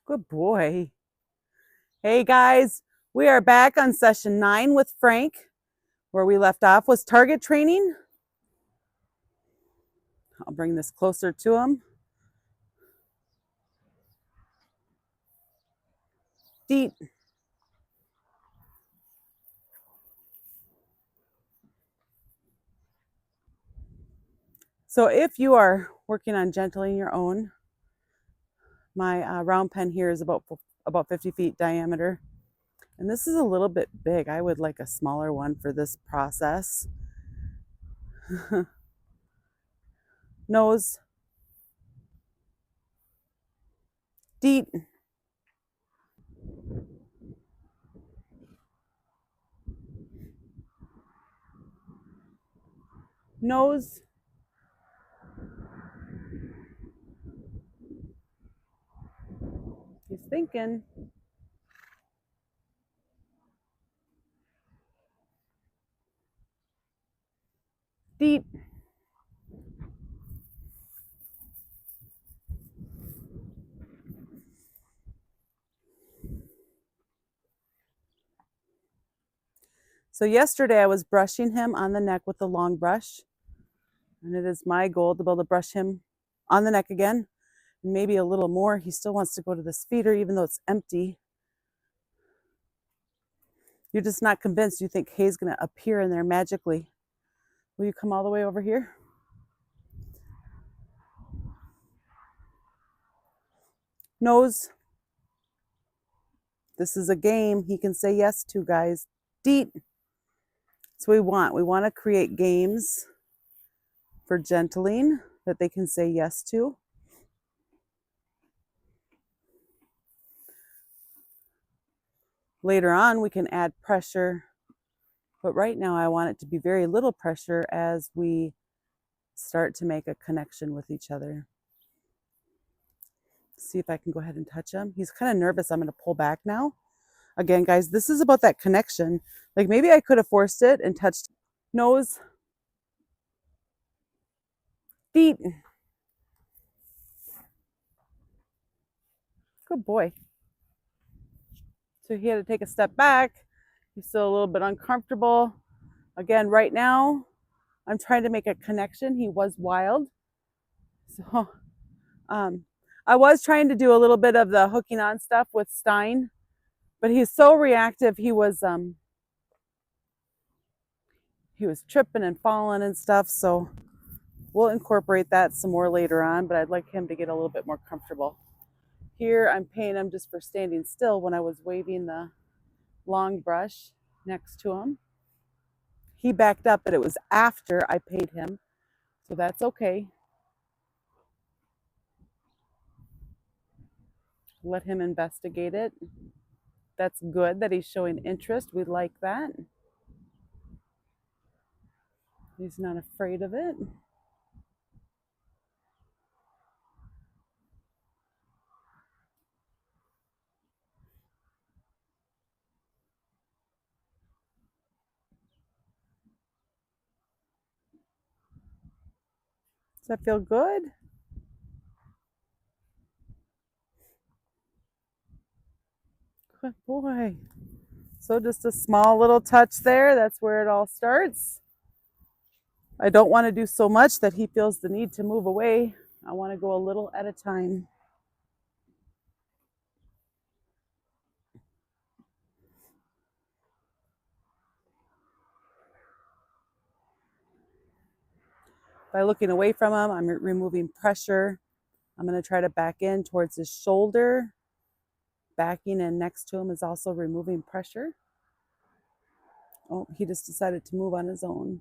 Good boy. Hey guys, we are back on session 9 with Frank. Where we left off was target training. I'll bring this closer to him. Deep. So if you are working on gentling your own, my round pen here is about 50 feet diameter. And this is a little bit big. I would like a smaller one for this process. Nose. Deep. Nose. He's thinking. Deep. So yesterday I was brushing him on the neck with the long brush. And it is my goal to be able to brush him on the neck again. And maybe a little more. He still wants to go to this feeder even though it's empty. You're just not convinced. You think hay's going to appear in there magically. Will you come all the way over here? Nose. This is a game he can say yes to, guys. Deep. That's what we want. We want to create games for gentling that they can say yes to. Later on, we can add pressure, but right now I want it to be very little pressure as we start to make a connection with each other. See if I can go ahead and touch him. He's kind of nervous. I'm going to pull back now. Again, guys, this is about that connection. Like maybe I could have forced it and touched. Nose. Deep. Good boy. So he had to take a step back. He's still a little bit uncomfortable. Again, right now, I'm trying to make a connection. He was wild. So I was trying to do a little bit of the hooking on stuff with Stein, but he's so reactive. He was tripping and falling and stuff. So we'll incorporate that some more later on, but I'd like him to get a little bit more comfortable. Here, I'm paying him just for standing still when I was waving the long brush next to him. He backed up, but it was after I paid him, so that's okay. Let him investigate it. That's good that he's showing interest. We like that. He's not afraid of it. Does that feel good? Good boy. So just a small little touch there. That's where it all starts. I don't want to do so much that he feels the need to move away. I want to go a little at a time. By looking away from him, I'm removing pressure. I'm going to try to back in towards his shoulder. Backing in next to him is also removing pressure. Oh, he just decided to move on his own.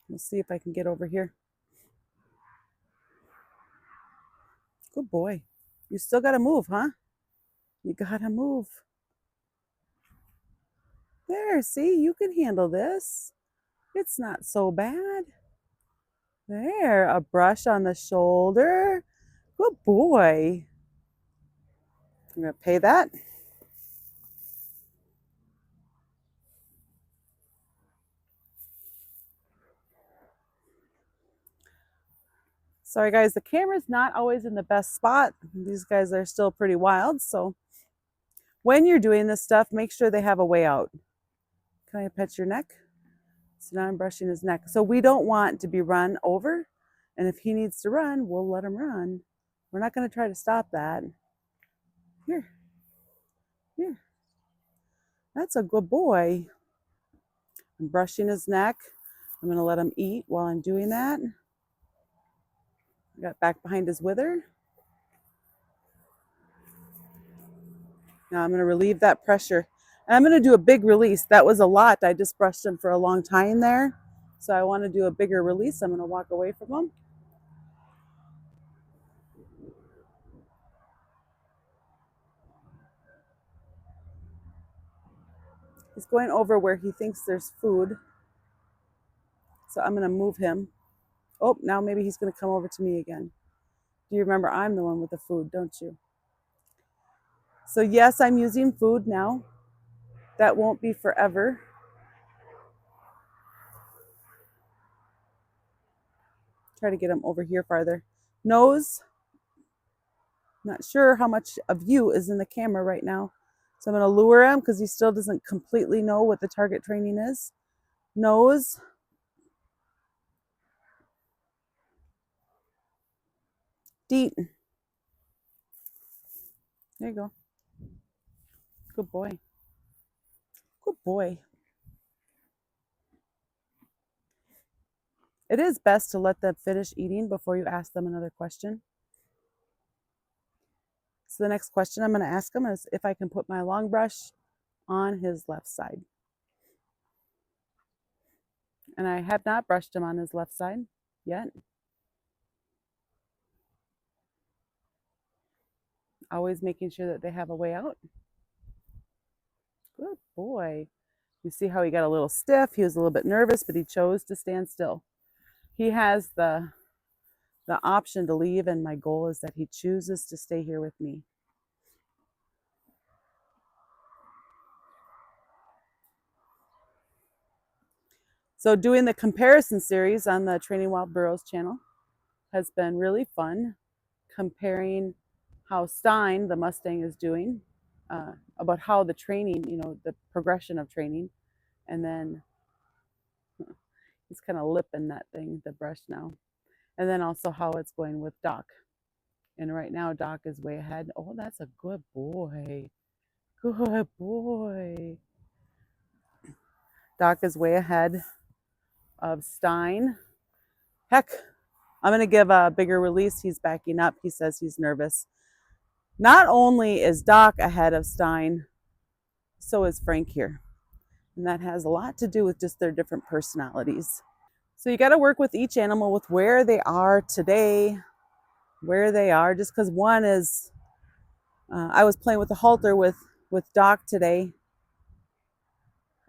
We'll see if I can get over here. Good boy. You still got to move, huh? You got to move. There, see, you can handle this. It's not so bad. There, a brush on the shoulder. Good boy. I'm going to pay that. Sorry guys, the camera's not always in the best spot. These guys are still pretty wild, so when you're doing this stuff, make sure they have a way out. Can I pet your neck? So now I'm brushing his neck. So we don't want to be run over, and if he needs to run, we'll let him run. We're not going to try to stop that. Here, here. That's a good boy. I'm brushing his neck. I'm going to let him eat while I'm doing that. I got back behind his wither. Now I'm going to relieve that pressure. And I'm going to do a big release. That was a lot. I just brushed him for a long time there. So I want to do a bigger release. I'm going to walk away from him. He's going over where he thinks there's food. So I'm going to move him. Oh, now maybe he's going to come over to me again. Do you remember I'm the one with the food, don't you? So yes, I'm using food now. That won't be forever. Try to get him over here farther. Nose. Not sure how much of you is in the camera right now. So I'm going to lure him because he still doesn't completely know what the target training is. Nose. Deet. There you go. Good boy. Good boy. It is best to let them finish eating before you ask them another question. So the next question I'm going to ask him is if I can put my long brush on his left side. And I have not brushed him on his left side yet. Always making sure that they have a way out. Good boy. You see how he got a little stiff. He was a little bit nervous, but he chose to stand still. He has the option to leave, and my goal is that he chooses to stay here with me. So doing the comparison series on the Training Wild Burros channel has been really fun, comparing how Stein, the Mustang, is doing, about how the training, the progression of training, and then he's kind of lipping that thing, the brush now, and then also how it's going with Doc. And right now, Doc is way ahead. Oh, that's a good boy. Good boy. Doc is way ahead of Stein. Heck, I'm going to give a bigger release. He's backing up. He says he's nervous. Not only is Doc ahead of Stein, so is Frank here. And that has a lot to do with just their different personalities. So you got to work with each animal with where they are today, where they are. Just because one is, I was playing with the halter with Doc today.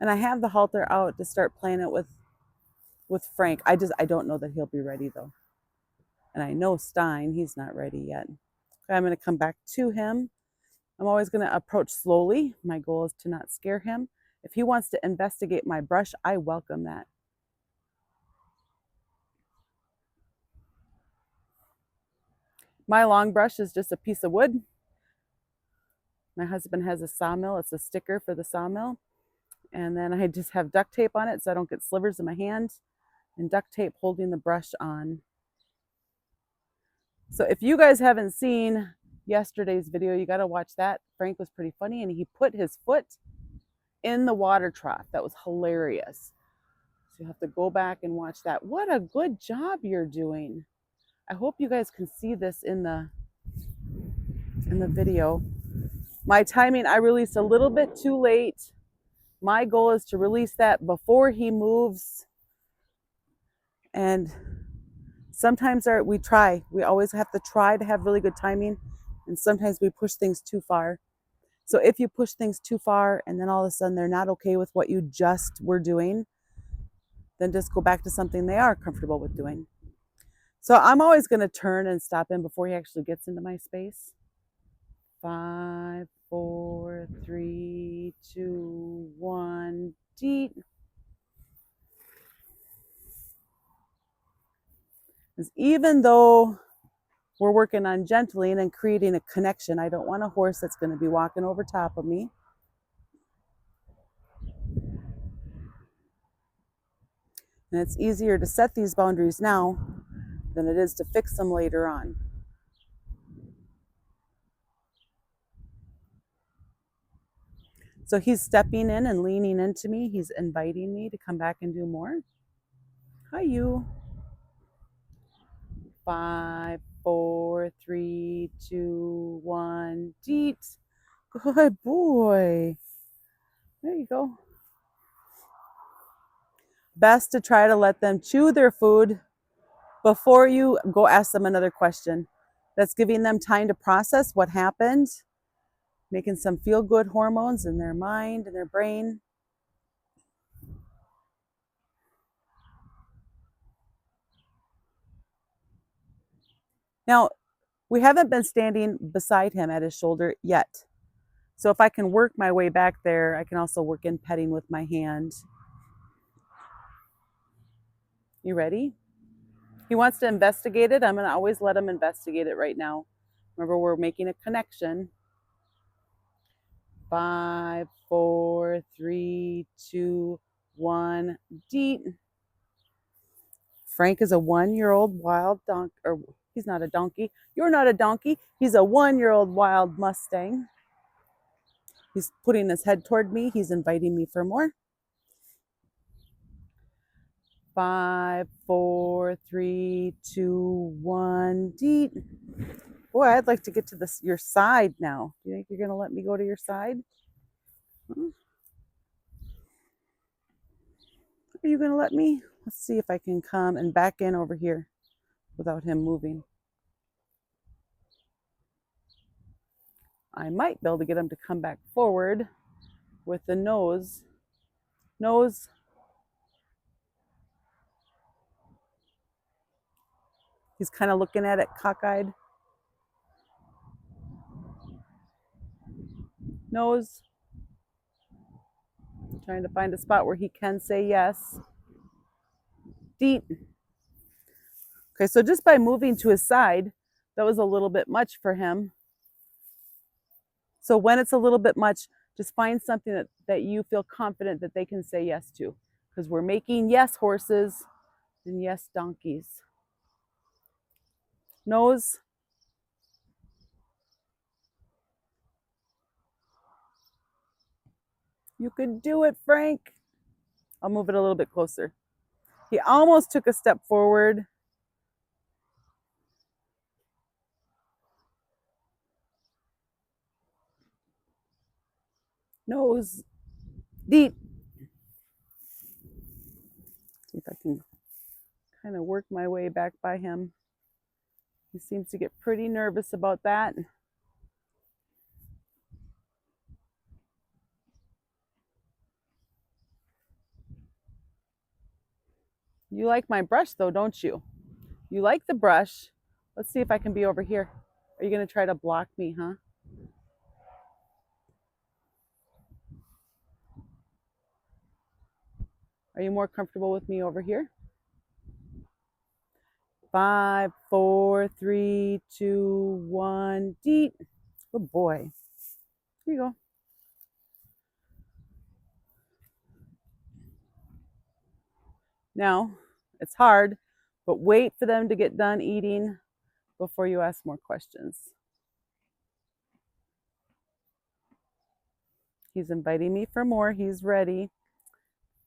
And I have the halter out to start playing it with Frank. I don't know that he'll be ready though. And I know Stein, he's not ready yet. Okay, I'm going to come back to him. I'm always going to approach slowly. My goal is to not scare him. If he wants to investigate my brush, I welcome that. My long brush is just a piece of wood. My husband has a sawmill. It's a sticker for the sawmill. And then I just have duct tape on it so I don't get slivers in my hand, and duct tape holding the brush on. So if you guys haven't seen yesterday's video, you got to watch that. Frank was pretty funny, and he put his foot in the water trough. That was hilarious. So you have to go back and watch that. What a good job you're doing. I hope you guys can see this in the video. My timing, I released a little bit too late. My goal is to release that before he moves. And sometimes we always have to try to have really good timing. And sometimes we push things too far. So if you push things too far and then all of a sudden they're not okay with what you just were doing, then just go back to something they are comfortable with doing. So I'm always going to turn and stop him before he actually gets into my space. 5, 4, 3, 2, 1, deet. Because even though we're working on gentling and creating a connection, I don't want a horse that's going to be walking over top of me. And it's easier to set these boundaries now than it is to fix them later on. So he's stepping in and leaning into me. He's inviting me to come back and do more. Hi, you. 5, 4, 3, 2, 1, deet. Good boy. There you go. Best to try to let them chew their food before you go ask them another question. That's giving them time to process what happened, making some feel-good hormones in their mind and their brain. Now, we haven't been standing beside him at his shoulder yet. So if I can work my way back there, I can also work in petting with my hand. You ready? He wants to investigate it. I'm going to always let him investigate it right now. Remember, we're making a connection. 5, 4, 3, 2, 1, deet. Frank is a 1-year-old wild donkey, or he's not a donkey. You're not a donkey. He's a 1-year-old wild Mustang. He's putting his head toward me. He's inviting me for more. 5, 4, 3, 2, 1, deet. Boy, I'd like to get to your side now. Do you think you're going to let me go to your side? Are you going to let me? Let's see if I can come and back in over here without him moving. I might be able to get him to come back forward with the nose. Nose. He's kind of looking at it cockeyed. Nose. Trying to find a spot where he can say yes. Deet. Okay, so just by moving to his side, that was a little bit much for him. So when it's a little bit much, just find something that you feel confident that they can say yes to. Because we're making yes horses and yes donkeys. Nose. You could do it, Frank. I'll move it a little bit closer. He almost took a step forward. Nose. Deep. See if I can kind of work my way back by him. He seems to get pretty nervous about that. You like my brush though, don't you? You like the brush. Let's see if I can be over here. Are you going to try to block me, huh? Are you more comfortable with me over here? 5, 4, 3, 2, 1, deet. Good boy. Here you go. Now, it's hard, but wait for them to get done eating before you ask more questions. He's inviting me for more. He's ready.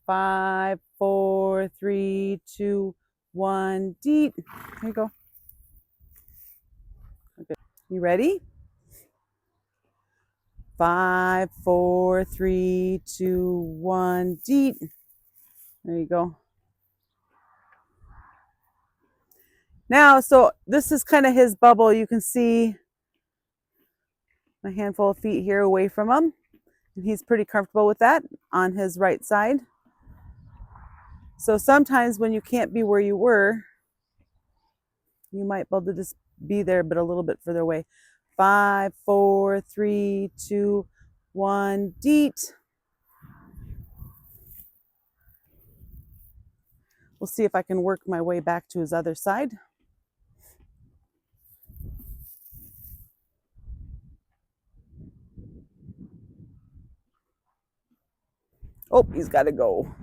5, 4, 3, 2, 1, deet. Here you go. Okay. You ready? 5, 4, 3, 2, 1, deet. There you go. Now, so this is kind of his bubble. You can see a handful of feet here away from him. And he's pretty comfortable with that on his right side. So sometimes when you can't be where you were, you might be able to just be there, but a little bit further away. 5, 4, 3, 2, 1, deet. We'll see if I can work my way back to his other side. Oh, he's got to go.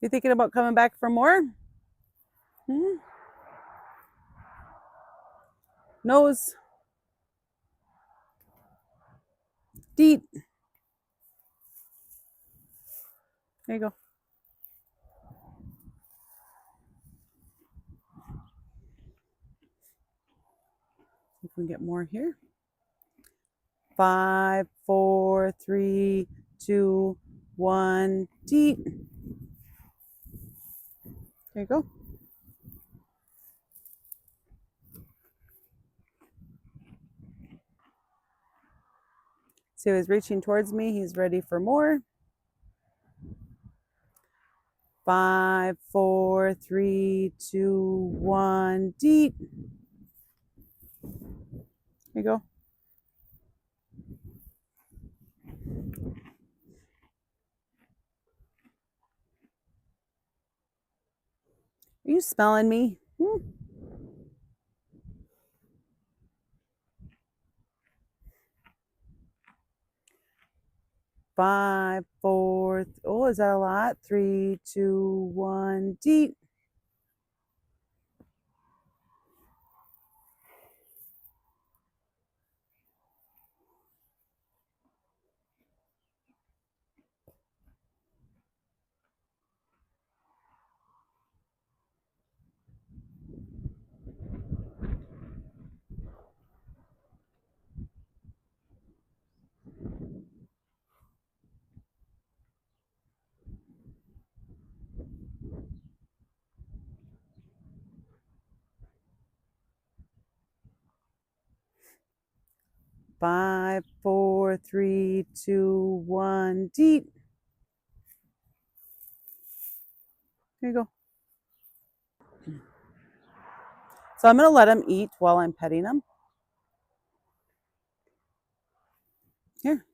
You thinking about coming back for more? Hmm? Nose. Deep. There you go. If we can get more here. 5, 4, 3, 2, 1. Deep. There you go. So he's reaching towards me. He's ready for more. 5, 4, 3, 2, 1. Deep. There you go. Are you smelling me? 5, 4. Oh, is that a lot? 3, 2, 1. Deep. Five, 4, 3, 2, 1. Deep. There you go. So I'm going to let him eat while I'm petting him. Here.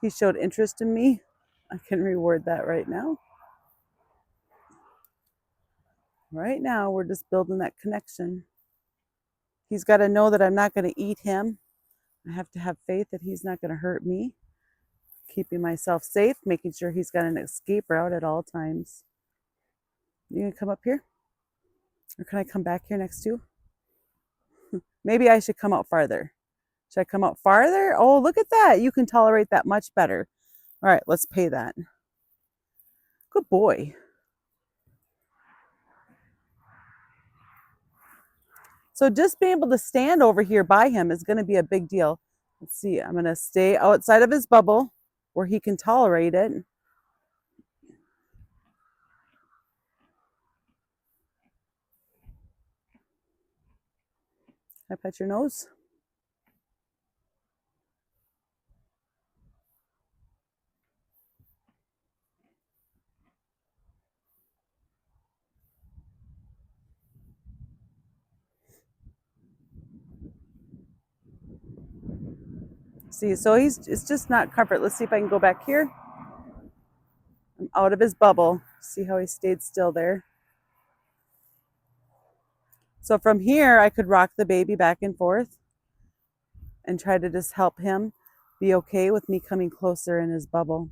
He showed interest in me. I can reward that right now. Right now, we're just building that connection. He's got to know that I'm not going to eat him. I have to have faith that he's not going to hurt me. Keeping myself safe, making sure he's got an escape route at all times. You going to come up here? Or can I come back here next to you? Maybe I should come out farther. Should I come out farther? Oh, look at that. You can tolerate that much better. All right, let's pay that. Good boy. So just being able to stand over here by him is going to be a big deal. Let's see. I'm going to stay outside of his bubble where he can tolerate it. Can I pet your nose? See, so it's just not comfort. Let's see if I can go back here. I'm out of his bubble. See how he stayed still there. So from here, I could rock the baby back and forth and try to just help him be okay with me coming closer in his bubble.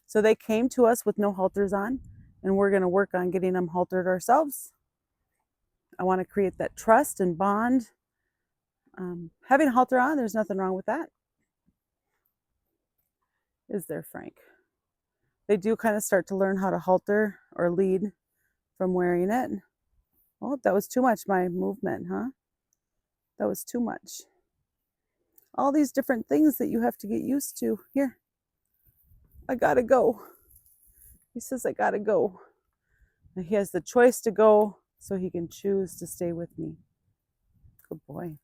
So they came to us with no halters on, and we're going to work on getting them haltered ourselves. I want to create that trust and bond. Having a halter on, there's nothing wrong with that. Is there, Frank? They do kind of start to learn how to halter or lead from wearing it. Oh, that was too much, my movement, huh? That was too much. All these different things that you have to get used to. Here, I gotta go. He says I gotta go. And he has the choice to go, so he can choose to stay with me. Good boy.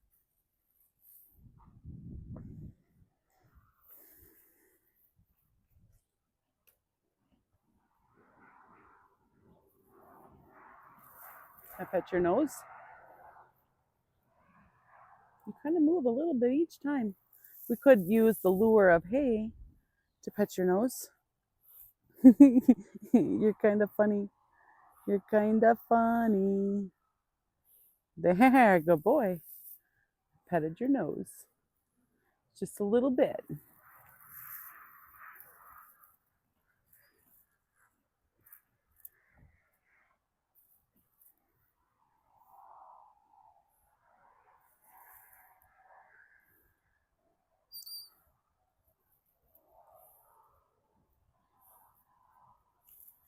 I pet your nose. You kind of move a little bit each time. We could use the lure of hay to pet your nose. You're kind of funny. You're kind of funny. There, good boy. Petted your nose. Just a little bit.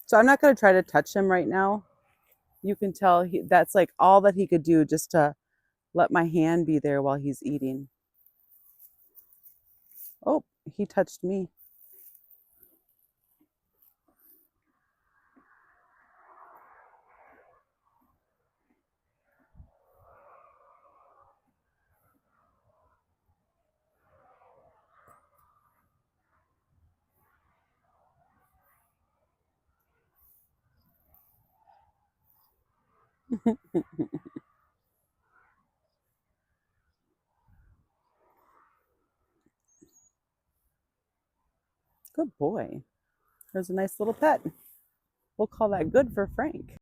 So I'm not going to try to touch him right now. You can tell that's like all that he could do, just to let my hand be there while he's eating. Oh, he touched me. Good boy. There's a nice little pet. We'll call that good for Frank.